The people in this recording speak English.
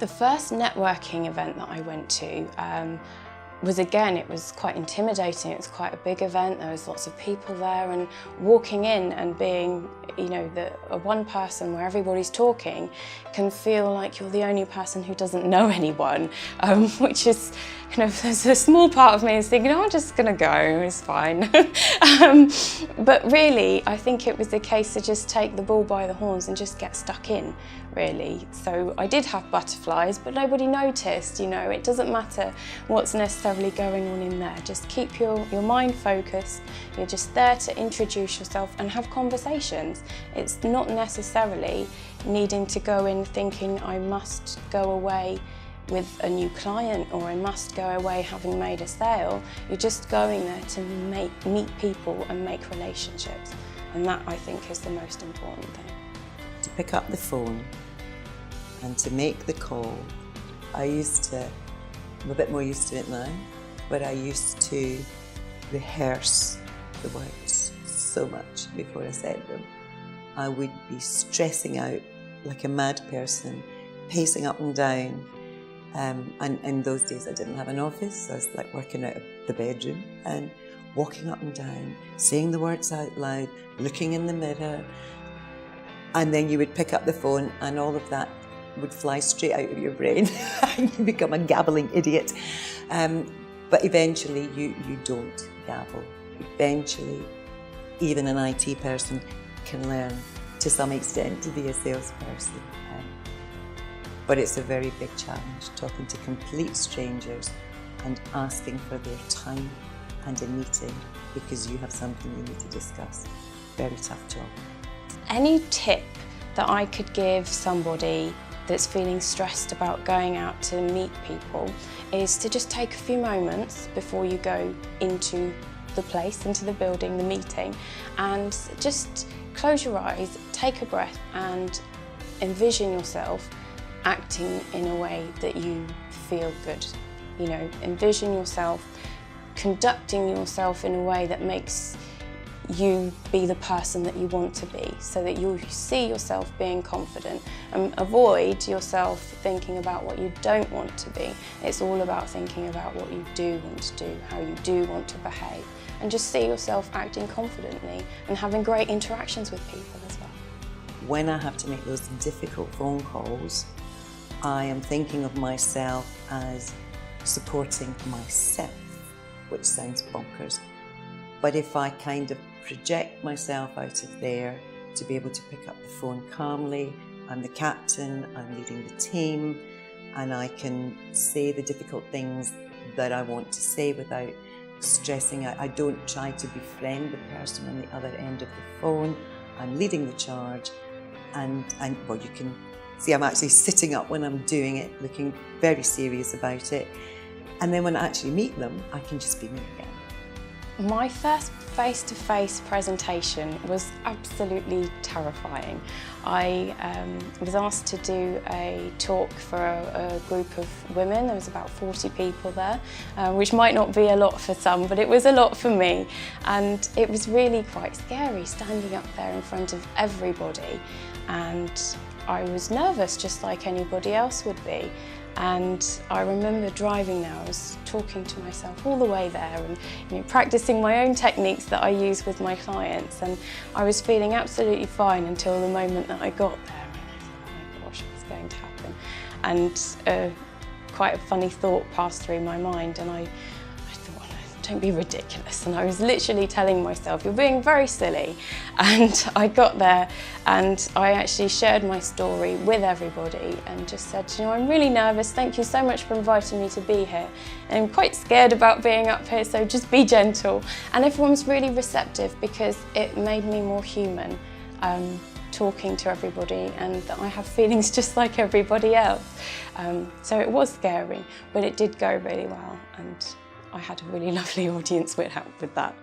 The first networking event that I went to it was quite intimidating. It was quite a big event. There was lots of people there, and walking in and being, you know, one person where everybody's talking can feel like you're the only person who doesn't know anyone, which is, you know, there's a small part of me is thinking, oh, I'm just gonna go, it's fine. But really, I think it was a case to just take the bull by the horns and just get stuck in, really. So I did have butterflies, but nobody noticed, you know. It doesn't matter what's necessarily going on in there. Just keep your mind focused. You're just there to introduce yourself and have conversations. It's not necessarily needing to go in thinking I must go away with a new client or I must go away having made a sale. You're just going there to meet people and make relationships. And that, I think, is the most important thing. To pick up the phone and to make the call. I'm a bit more used to it now, but I used to rehearse the words so much before I said them. I would be stressing out like a mad person, pacing up and down. And in those days I didn't have an office, so I was like working out of the bedroom and walking up and down, saying the words out loud, looking in the mirror. And then you would pick up the phone and all of that would fly straight out of your brain and you become a gabbling idiot. But eventually you don't gabble. Eventually, even an IT person can learn to some extent to be a salesperson. But it's a very big challenge, talking to complete strangers and asking for their time and a meeting because you have something you need to discuss. Very tough job. Any tip that I could give somebody that's feeling stressed about going out to meet people is to just take a few moments before you go into the place, into the building, the meeting, and just close your eyes, take a breath and envision yourself acting in a way that you feel good. You know, envision yourself conducting yourself in a way that makes you be the person that you want to be, so that you see yourself being confident, and avoid yourself thinking about what you don't want to be. It's all about thinking about what you do want to do, how you do want to behave, and just see yourself acting confidently and having great interactions with people as well. When I have to make those difficult phone calls, I am thinking of myself as supporting myself, which sounds bonkers. But if I kind of project myself out of there to be able to pick up the phone calmly, I'm the captain, I'm leading the team, and I can say the difficult things that I want to say without stressing out. I don't try to befriend the person on the other end of the phone. I'm leading the charge, and well, you can see I'm actually sitting up when I'm doing it, looking very serious about it. And then when I actually meet them, I can just be me again. My first face-to-face presentation was absolutely terrifying. I was asked to do a talk for a group of women. There was about 40 people there, which might not be a lot for some, but it was a lot for me. And it was really quite scary standing up there in front of everybody. And I was nervous, just like anybody else would be. And I remember driving there, I was talking to myself all the way there and, you know, practicing my own techniques that I use with my clients, and I was feeling absolutely fine until the moment that I got there and I thought, oh my gosh, what's going to happen? And quite a funny thought passed through my mind, and I thought, don't be ridiculous. And I was literally telling myself, you're being very silly. And I got there and I actually shared my story with everybody and just said, you know, I'm really nervous. Thank you so much for inviting me to be here. And I'm quite scared about being up here, so just be gentle. And everyone was really receptive because it made me more human, talking to everybody, and that I have feelings just like everybody else. So it was scary, but it did go really well. And I had a really lovely audience with that.